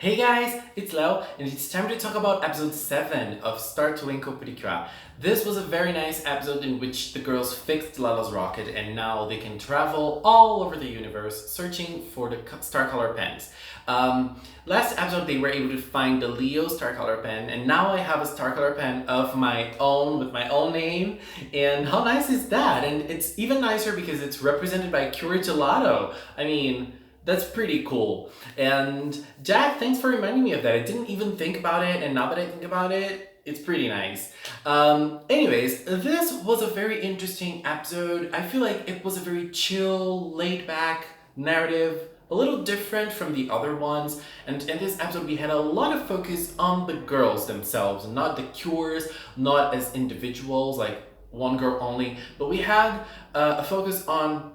Hey guys, it's Leo, and it's time to talk about episode 7 of TWINKLE PRECURE. This was a very nice episode in which the girls fixed Lala's rocket and now they can travel all over the universe searching for the star color pens. Last episode they were able to find the Leo star color pen, and now I have a star color pen of my own with my own name. And how nice is that? And it's even nicer because it's represented by Cure Gelato. I mean, that's pretty cool. And Jack, thanks for reminding me of that. I didn't even think about it, and now that I think about it, it's pretty nice. Anyways, this was a very interesting episode. I feel like it was a very chill, laid back narrative, a little different from the other ones. And in this episode, we had a lot of focus on the girls themselves, not the cures, not as individuals, like one girl only, but we had a focus on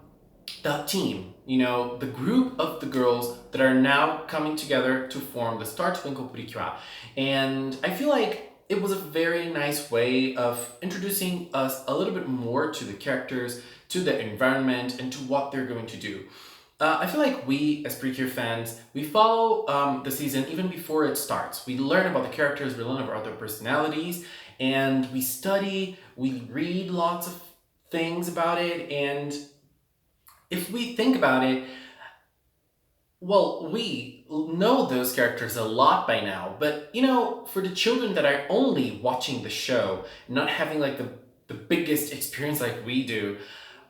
the team, the group of the girls that are now coming together to form the Star Twinkle Precure. And I feel like it was a very nice way of introducing us a little bit more to the characters, to the environment, and to what they're going to do. I feel like we, as Precure fans, we follow the season even before it starts. We learn about the characters, we learn about their personalities, and we study, we read lots of things about it, and if we think about it, well, we know those characters a lot by now, but for the children that are only watching the show, not having like the biggest experience like we do,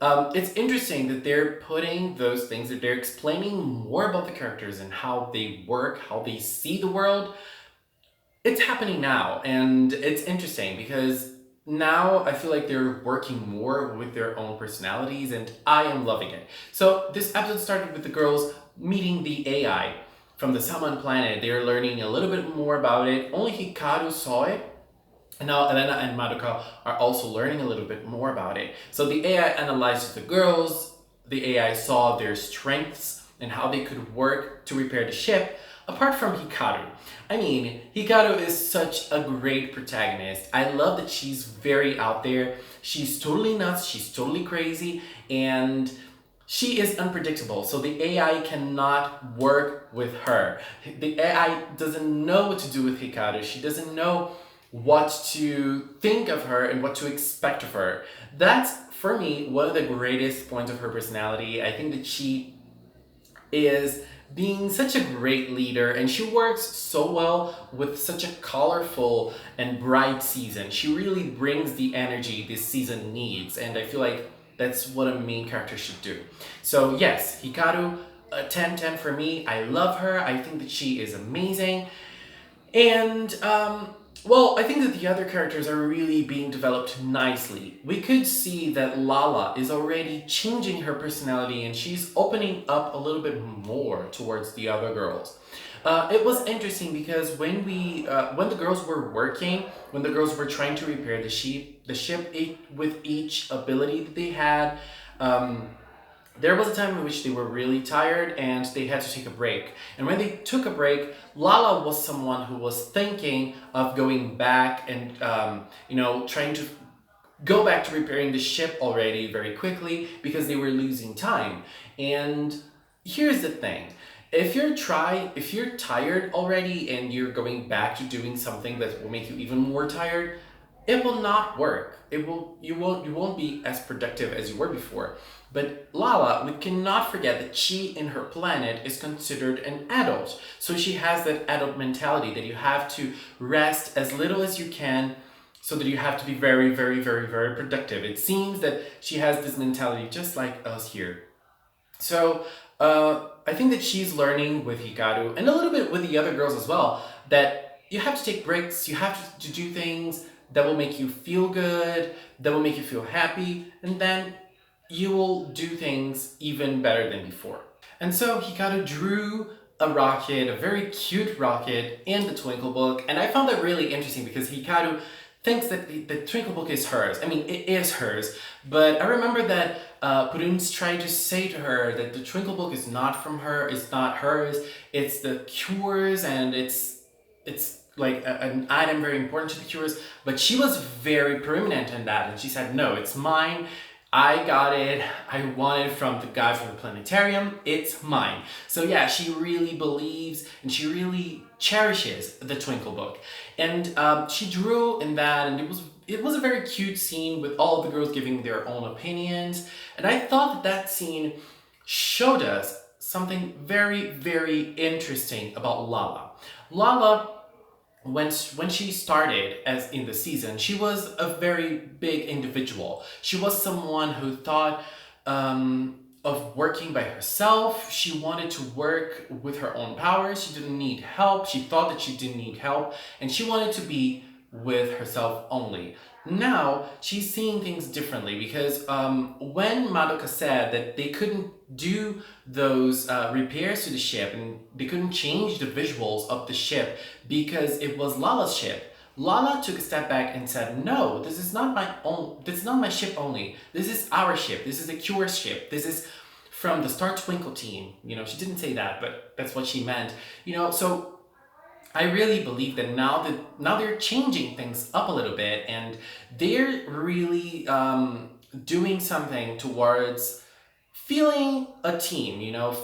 it's interesting that they're putting those things, that they're explaining more about the characters and how they work, how they see the world. It's happening now, and it's interesting because now I feel like they're working more with their own personalities, and I am loving it. So this episode started with the girls meeting the AI from the Salmon planet. They're learning a little bit more about it. Only Hikaru saw it, and now Elena and Madoka are also learning a little bit more about it. So the AI analyzed the girls, the AI saw their strengths and how they could work to repair the ship, apart from Hikaru. I mean, Hikaru is such a great protagonist. I love that she's very out there. She's totally nuts, she's totally crazy, and she is unpredictable, so the AI cannot work with her. The AI doesn't know what to do with Hikaru. She doesn't know what to think of her and what to expect of her. That's, for me, one of the greatest points of her personality. I think that she is being such a great leader, and she works so well with such a colorful and bright season. She really brings the energy this season needs, and I feel like that's what a main character should do. So yes, Hikaru, a 10/10 for me. I love her. I think that she is amazing. And well, I think that the other characters are really being developed nicely. We could see that Lala is already changing her personality and she's opening up a little bit more towards the other girls. It was interesting because when the girls were working, when the girls were trying to repair the ship with each ability that they had, there was a time in which they were really tired and they had to take a break. And when they took a break, Lala was someone who was thinking of going back and, trying to go back to repairing the ship already very quickly because they were losing time. And here's the thing. If you're tired already and you're going back to doing something that will make you even more tired, it will not work. You won't be as productive as you were before. But Lala, we cannot forget that she in her planet is considered an adult. So she has that adult mentality that you have to rest as little as you can, so that you have to be very, very, very, very productive. It seems that she has this mentality just like us here. So I think that she's learning with Hikaru and a little bit with the other girls as well, that you have to take breaks, you have to do things that will make you feel good, that will make you feel happy, and then you will do things even better than before. And so Hikaru drew a rocket, a very cute rocket, in the Twinkle book, and I found that really interesting because Hikaru thinks that the Twinkle book is hers. I mean, it is hers, but I remember that Prunes tried to say to her that the Twinkle book is not from her, it's not hers, it's the Cure's, and it's like an item very important to the Cures, but she was very permanent in that, and she said, no, it's mine. I got it. I won it from the guy from the planetarium. It's mine. So yeah, she really believes and she really cherishes the Twinkle book, and she drew in that, and it was a very cute scene with all of the girls giving their own opinions, and I thought that that scene showed us something very very interesting about Lala. Lala, when she started as in the season, she was a very big individual. She was someone who thought of working by herself. She wanted to work with her own powers. She didn't need help. She thought that she didn't need help, and she wanted to be with herself only. Now she's seeing things differently because when Madoka said that they couldn't do those repairs to the ship and they couldn't change the visuals of the ship because it was Lala's ship, Lala took a step back and said, "No, this is not my own. This is not my ship only. This is our ship. This is the Cure's ship. This is from the Star Twinkle team." She didn't say that, but that's what she meant. So I really believe that now they're changing things up a little bit, and they're really doing something towards feeling a team,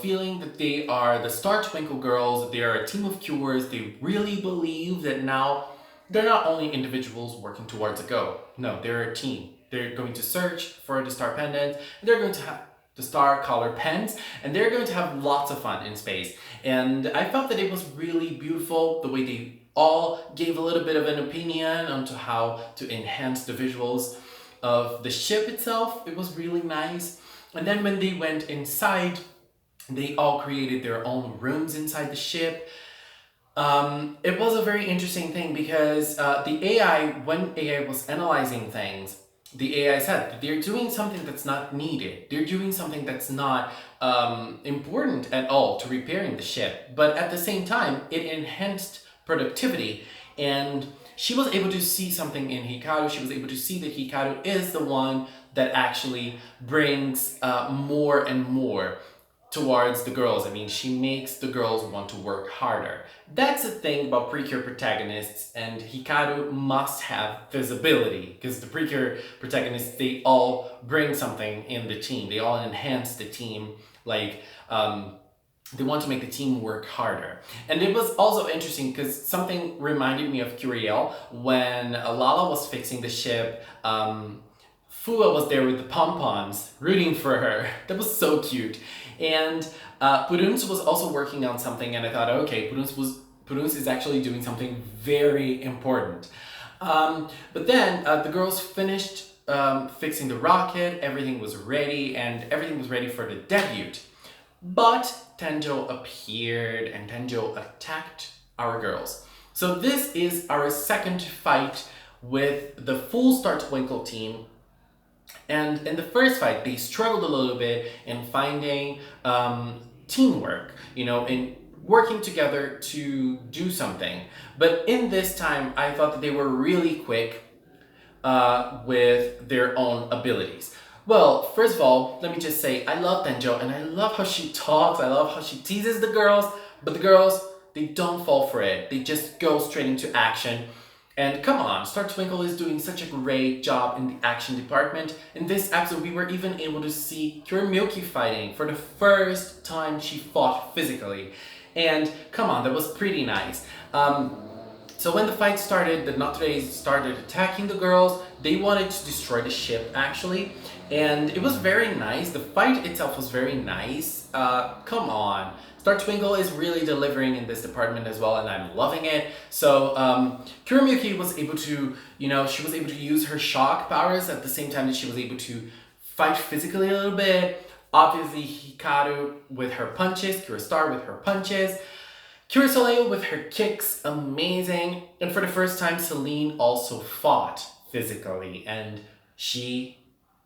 feeling that they are the Star Twinkle girls, they are a team of cures. They really believe that now they're not only individuals working towards a goal. No, they're a team. They're going to search for the star pendant, and they're going to have the star color pens, and they're going to have lots of fun in space. And I felt that it was really beautiful the way they all gave a little bit of an opinion onto how to enhance the visuals of the ship itself. It was really nice. And then when they went inside, they all created their own rooms inside the ship. It was a very interesting thing because the AI, when AI was analyzing things, the AI said that they're doing something that's not needed. They're doing something that's not important at all to repairing the ship. But at the same time, it enhanced productivity. And she was able to see something in Hikaru. She was able to see that Hikaru is the one that actually brings more and more towards the girls. I mean, she makes the girls want to work harder. That's the thing about Precure protagonists, and Hikaru must have visibility because the Precure protagonists, they all bring something in the team. They all enhance the team, like they want to make the team work harder. And it was also interesting because something reminded me of Curiel when Lala was fixing the ship. Fua was there with the pom-poms rooting for her. That was so cute. And Puruns was also working on something, and I thought, okay, Puruns is actually doing something very important. But then the girls finished fixing the rocket, everything was ready, and everything was ready for the debut. But Tenjo appeared, and Tenjo attacked our girls. So this is our second fight with the full Star Twinkle team. And in the first fight, they struggled a little bit in finding teamwork, in working together to do something. But in this time, I thought that they were really quick with their own abilities. Well, first of all, let me just say, I love Tenjo, and I love how she talks, I love how she teases the girls, but the girls, they don't fall for it. They just go straight into action. And come on, Star Twinkle is doing such a great job in the action department. In this episode, we were even able to see Kurimilki fighting. For the first time, she fought physically. And come on, that was pretty nice. So when the fight started, the Notre started attacking the girls. They wanted to destroy the ship, actually. And it was very nice. The fight itself was very nice. Come on. Star Twinkle is really delivering in this department as well, and I'm loving it. So Kurimilki was able to, she was able to use her shock powers at the same time that she was able to fight physically a little bit. Obviously, Hikaru with her punches, Kurastar with her punches, Kurisoleil with her kicks, amazing. And for the first time, Celine also fought physically, and she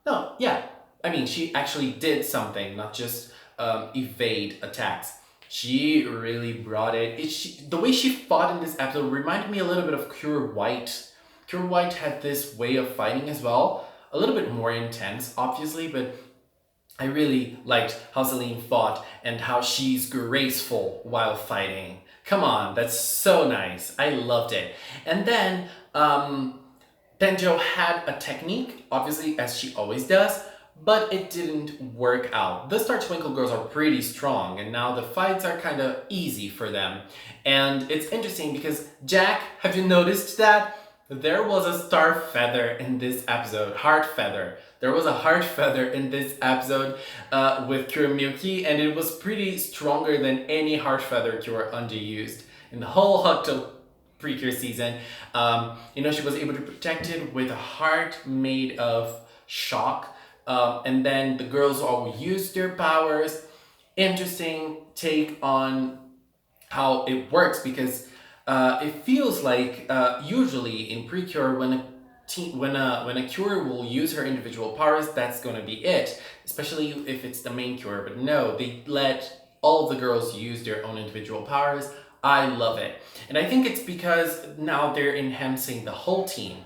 actually did something, not just evade attacks. She really brought it. The way she fought in this episode reminded me a little bit of Cure White. Cure White had this way of fighting as well, a little bit more intense, obviously, but I really liked how Celine fought and how she's graceful while fighting. Come on, that's so nice. I loved it. And then Tenjo had a technique, obviously, as she always does, but it didn't work out. The Star Twinkle girls are pretty strong, and now the fights are kind of easy for them. And it's interesting because Jack, have you noticed that? There was a star feather in this episode, heart feather. There was a heart feather in this episode with Cure Milky, and it was pretty stronger than any heart feather Cure underused in the whole Hot Tub Precure season. She was able to protect it with a heart made of shock. And then the girls all used their powers. Interesting take on how it works, because it feels like usually in Precure when a cure will use her individual powers, that's gonna be it. Especially if it's the main cure. But no, they let all of the girls use their own individual powers. I love it. And I think it's because now they're enhancing the whole team.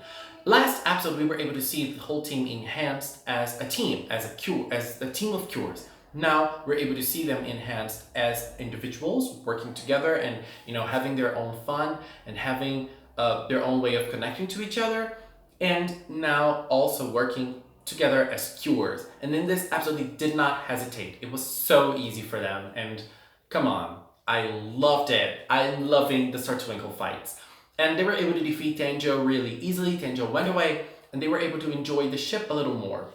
Last episode, we were able to see the whole team enhanced as a team, as a team of cures. Now we're able to see them enhanced as individuals working together and having their own fun and having their own way of connecting to each other, and now also working together as cures. And in this episode, they did not hesitate. It was so easy for them, and come on, I loved it. I'm loving the Star Twinkle fights. And they were able to defeat Tanjo really easily. Tanjo went away, and they were able to enjoy the ship a little more.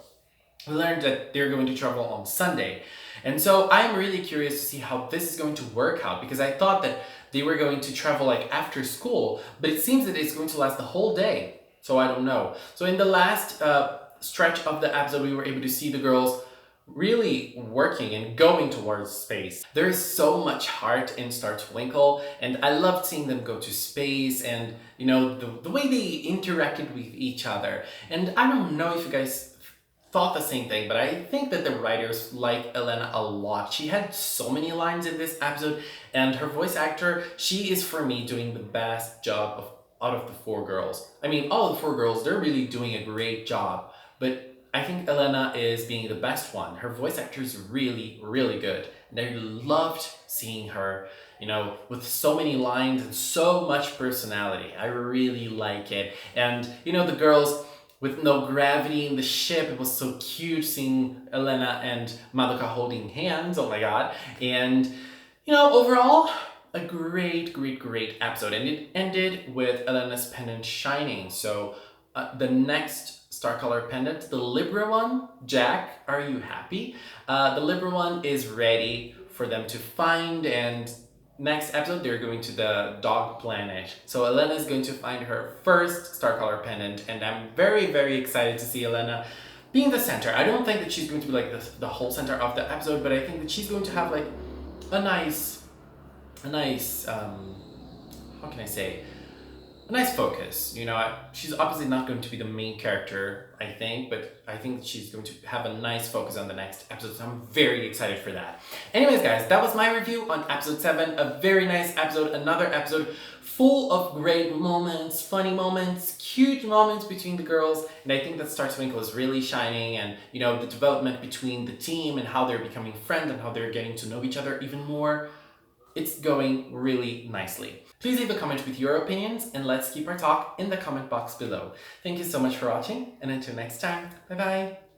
We learned that they're going to travel on Sunday. And so I'm really curious to see how this is going to work out, because I thought that they were going to travel like after school, but it seems that it's going to last the whole day. So I don't know. So in the last stretch of the episode, we were able to see the girls really working and going towards space. There is so much heart in Star Twinkle, and I loved seeing them go to space, and the way they interacted with each other. And I don't know if you guys thought the same thing, but I think that the writers like Elena a lot. She had so many lines in this episode, and her voice actor, she is for me doing the best job out of the four girls. I mean, all the four girls, they're really doing a great job, but I think Elena is being the best one. Her voice actor is really, really good. And I loved seeing her, with so many lines and so much personality. I really like it. And, the girls with no gravity in the ship, it was so cute seeing Elena and Madoka holding hands. Oh my god. And, overall, a great, great, great episode. And it ended with Elena's pendant shining. So the next Star Color pendant, the Libra one, Jack, are you happy? The Libra one is ready for them to find, and next episode they're going to the dog planet. So Elena is going to find her first Star Color pendant, and I'm very, very excited to see Elena being the center. I don't think that she's going to be like the whole center of the episode, but I think that she's going to have like a nice, how can I say? A nice focus. She's obviously not going to be the main character, I think, but I think she's going to have a nice focus on the next episode, so I'm very excited for that. Anyways, guys, that was my review on episode 7. A very nice episode, another episode full of great moments, funny moments, cute moments between the girls, and I think that Star Twinkle is really shining, and the development between the team and how they're becoming friends and how they're getting to know each other even more. It's going really nicely. Please leave a comment with your opinions, and let's keep our talk in the comment box below. Thank you so much for watching, and until next time, bye bye!